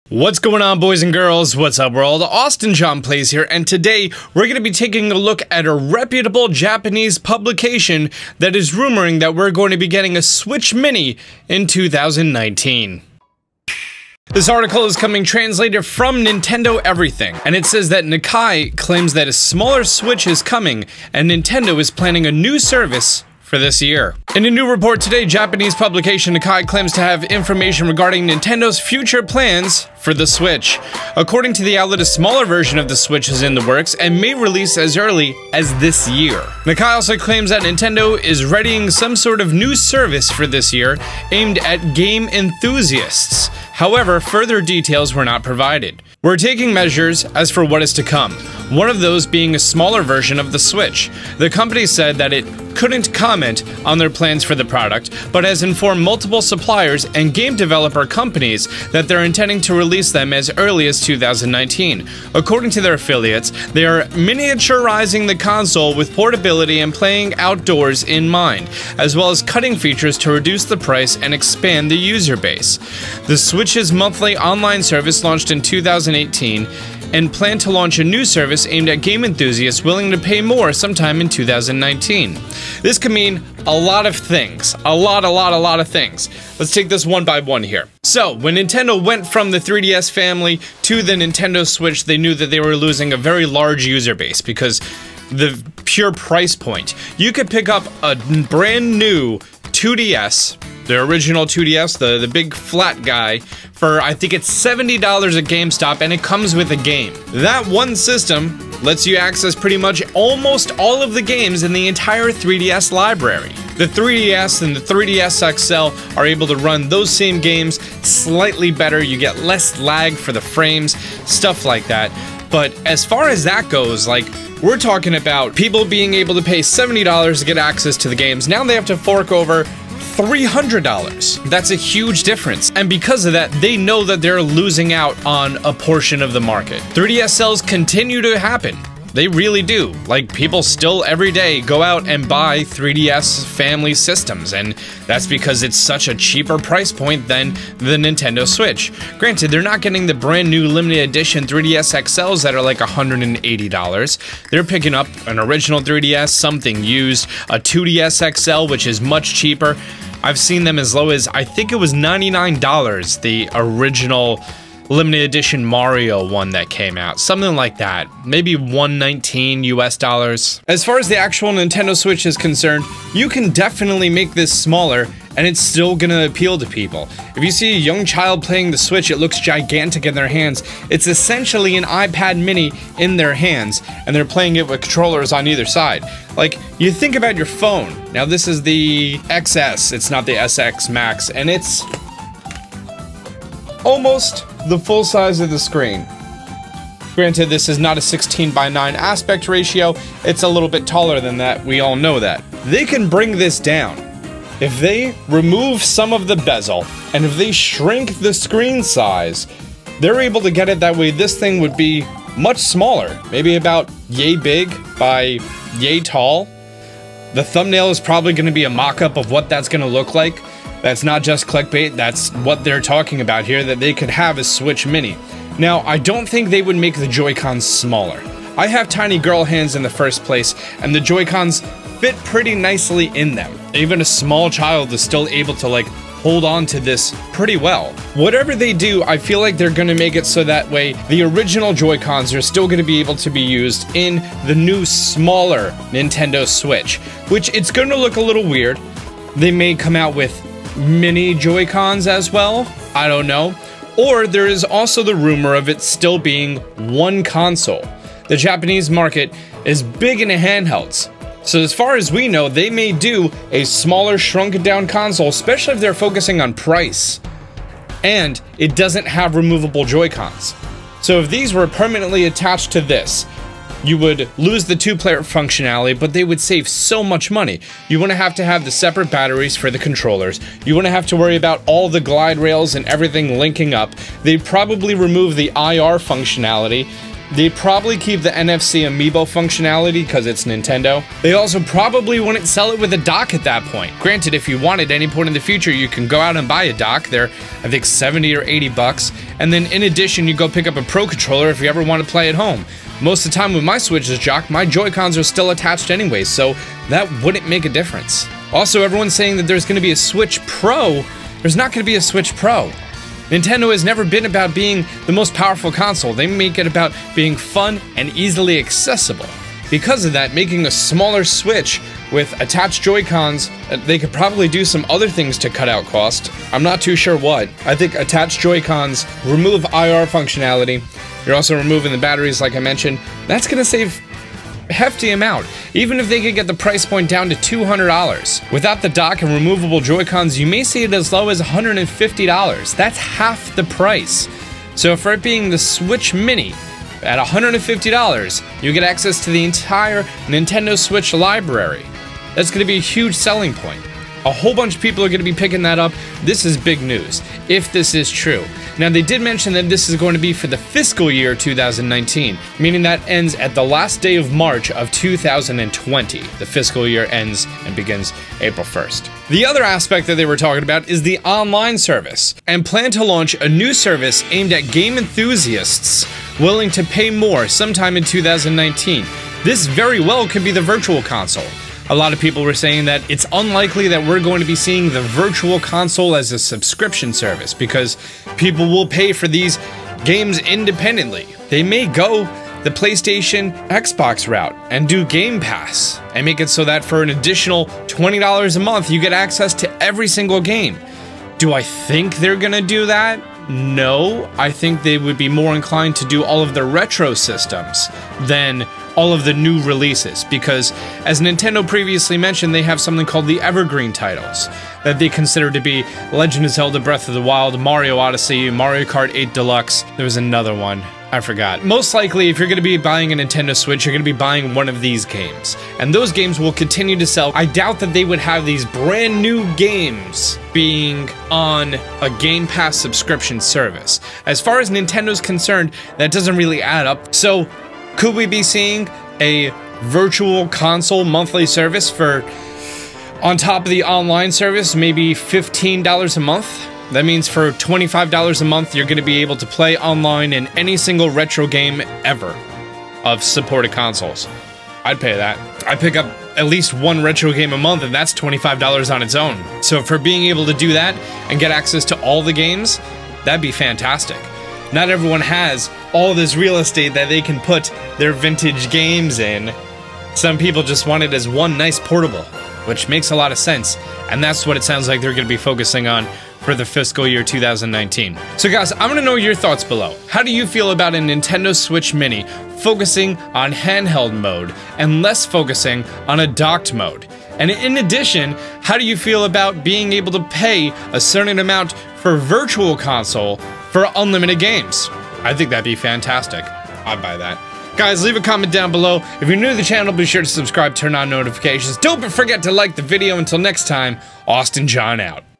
What's going on, boys and girls? What's up, world? Austin John Plays here, and today we're going to be taking a look at a reputable Japanese publication that is rumoring that we're going to be getting a Switch Mini in 2019. This article is coming translated from Nintendo Everything, and it says that Nikkei claims that a smaller Switch is coming, and Nintendo is planning a new service for this year. In a new report today, Japanese publication Nikkei claims to have information regarding Nintendo's future plans for the Switch. According to the outlet, a smaller version of the Switch is in the works and may release as early as this year. Nikkei also claims that Nintendo is readying some sort of new service for this year aimed at game enthusiasts. However, further details were not provided. We're taking measures as for what is to come, one of those being a smaller version of the Switch. The company said that it couldn't comment on their plans for the product, but has informed multiple suppliers and game developer companies that they're intending to release them as early as 2019. According to their affiliates, they are miniaturizing the console with portability and playing outdoors in mind, as well as cutting features to reduce the price and expand the user base. The Switch's monthly online service launched in 2018 and plan to launch a new service aimed at game enthusiasts willing to pay more sometime in 2019. This could mean a lot of things. A lot of things. Let's take this one by one here. So, when Nintendo went from the 3DS family to the Nintendo Switch, they knew that they were losing a very large user base because the pure price point. You could pick up a brand new 2DS, the original 2DS, the big flat guy, for I think it's $70 at GameStop, and it comes with a game. That one system lets you access pretty much almost all of the games in the entire 3DS library. The 3DS and the 3DS XL are able to run those same games slightly better. You get less lag for the frames, stuff like that. But as far as that goes, like, we're talking about people being able to pay $70 to get access to the games. Now they have to fork over $300. That's a huge difference, and because of that, they know that they're losing out on a portion of the market. 3DS sales continue to happen. They really do. Like, people still every day go out and buy 3DS family systems, and that's because it's such a cheaper price point than the Nintendo Switch. Granted, they're not getting the brand new limited edition 3DS XLs that are like $180. They're picking up an original 3DS, something used, a 2DS XL, which is much cheaper. I've seen them as low as, I think it was $99, the original limited edition Mario one that came out, something like that, maybe $119 US. As far as the actual Nintendo Switch is concerned, you can definitely make this smaller and it's still gonna appeal to people. If you see a young child playing the Switch, it looks gigantic in their hands. It's essentially an iPad mini in their hands, and they're playing it with controllers on either side. Like, you think about your phone. Now this is the XS, it's not the SX Max, and it's almost the full size of the screen. Granted, this is not a 16:9 aspect ratio, it's a little bit taller than that, we all know that. They can bring this down. If they remove some of the bezel, and if they shrink the screen size, they're able to get it that way. This thing would be much smaller, maybe about yay big by yay tall. The thumbnail is probably going to be a mock-up of what that's going to look like. That's not just clickbait, that's what they're talking about here, that they could have a Switch Mini. Now, I don't think they would make the Joy-Cons smaller. I have tiny girl hands in the first place, and the Joy-Cons fit pretty nicely in them. Even a small child is still able to, like, hold on to this pretty well. Whatever they do, I feel like they're gonna make it so that way the original Joy-Cons are still gonna be able to be used in the new, smaller Nintendo Switch, which it's gonna look a little weird. They may come out with mini Joy-Cons as well, I don't know. Or there is also the rumor of it still being one console. The Japanese market is big into handhelds. So as far as we know, they may do a smaller, shrunken down console, especially if they're focusing on price. And it doesn't have removable Joy-Cons. So if these were permanently attached to this, you would lose the two-player functionality, but they would save so much money. You wouldn't have to have the separate batteries for the controllers. You wouldn't have to worry about all the glide rails and everything linking up. They'd probably remove the IR functionality, They probably keep the NFC amiibo functionality because it's Nintendo. They also probably wouldn't sell it with a dock at that point. Granted, if you want it at any point in the future, you can go out and buy a dock. They're, I think, 70 or 80 bucks. And then in addition, you go pick up a Pro Controller if you ever want to play at home. Most of the time with my Switch's dock, my Joy-Cons are still attached anyway, so that wouldn't make a difference. Also, everyone's saying that there's going to be a Switch Pro. There's not going to be a Switch Pro. Nintendo has never been about being the most powerful console. They make it about being fun and easily accessible. Because of that, making a smaller Switch with attached Joy-Cons, they could probably do some other things to cut out cost. I'm not too sure what. I think attached Joy-Cons remove IR functionality. You're also removing the batteries like I mentioned. That's going to save a hefty amount, even if they could get the price point down to $200. Without the dock and removable Joy-Cons, you may see it as low as $150. That's half the price. So for it being the Switch Mini, at $150, you get access to the entire Nintendo Switch library. That's going to be a huge selling point. A whole bunch of people are going to be picking that up. This is big news, if this is true. Now, they did mention that this is going to be for the fiscal year 2019, meaning that ends at the last day of March of 2020. The fiscal year ends and begins April 1st. The other aspect that they were talking about is the online service, and plan to launch a new service aimed at game enthusiasts willing to pay more sometime in 2019. This very well could be the Virtual Console. A lot of people were saying that it's unlikely that we're going to be seeing the Virtual Console as a subscription service because people will pay for these games independently. They may go the PlayStation, Xbox route and do Game Pass and make it so that for an additional $20 a month, you get access to every single game. Do I think they're gonna do that? No, I think they would be more inclined to do all of the retro systems than all of the new releases, because as Nintendo previously mentioned, they have something called the Evergreen titles that they consider to be Legend of Zelda Breath of the Wild, Mario Odyssey, Mario Kart 8 Deluxe. There was another one. I forgot. Most likely, if you're going to be buying a Nintendo Switch, you're going to be buying one of these games. And those games will continue to sell. I doubt that they would have these brand new games being on a Game Pass subscription service. As far as Nintendo's concerned, that doesn't really add up. So, could we be seeing a Virtual Console monthly service for, on top of the online service, maybe $15 a month? That means for $25 a month, you're going to be able to play online in any single retro game ever of supported consoles. I'd pay that. I pick up at least one retro game a month, and that's $25 on its own. So for being able to do that and get access to all the games, that'd be fantastic. Not everyone has all this real estate that they can put their vintage games in. Some people just want it as one nice portable, which makes a lot of sense, and that's what it sounds like they're going to be focusing on for the fiscal year 2019. So guys, I'm gonna know your thoughts below. How do you feel about a Nintendo Switch Mini focusing on handheld mode and less focusing on a docked mode? And in addition, how do you feel about being able to pay a certain amount for Virtual Console for unlimited games? I think that'd be fantastic. I'd buy that. Guys, leave a comment down below. If you're new to the channel, be sure to subscribe, turn on notifications. Don't forget to like the video. Until next time, Austin John out.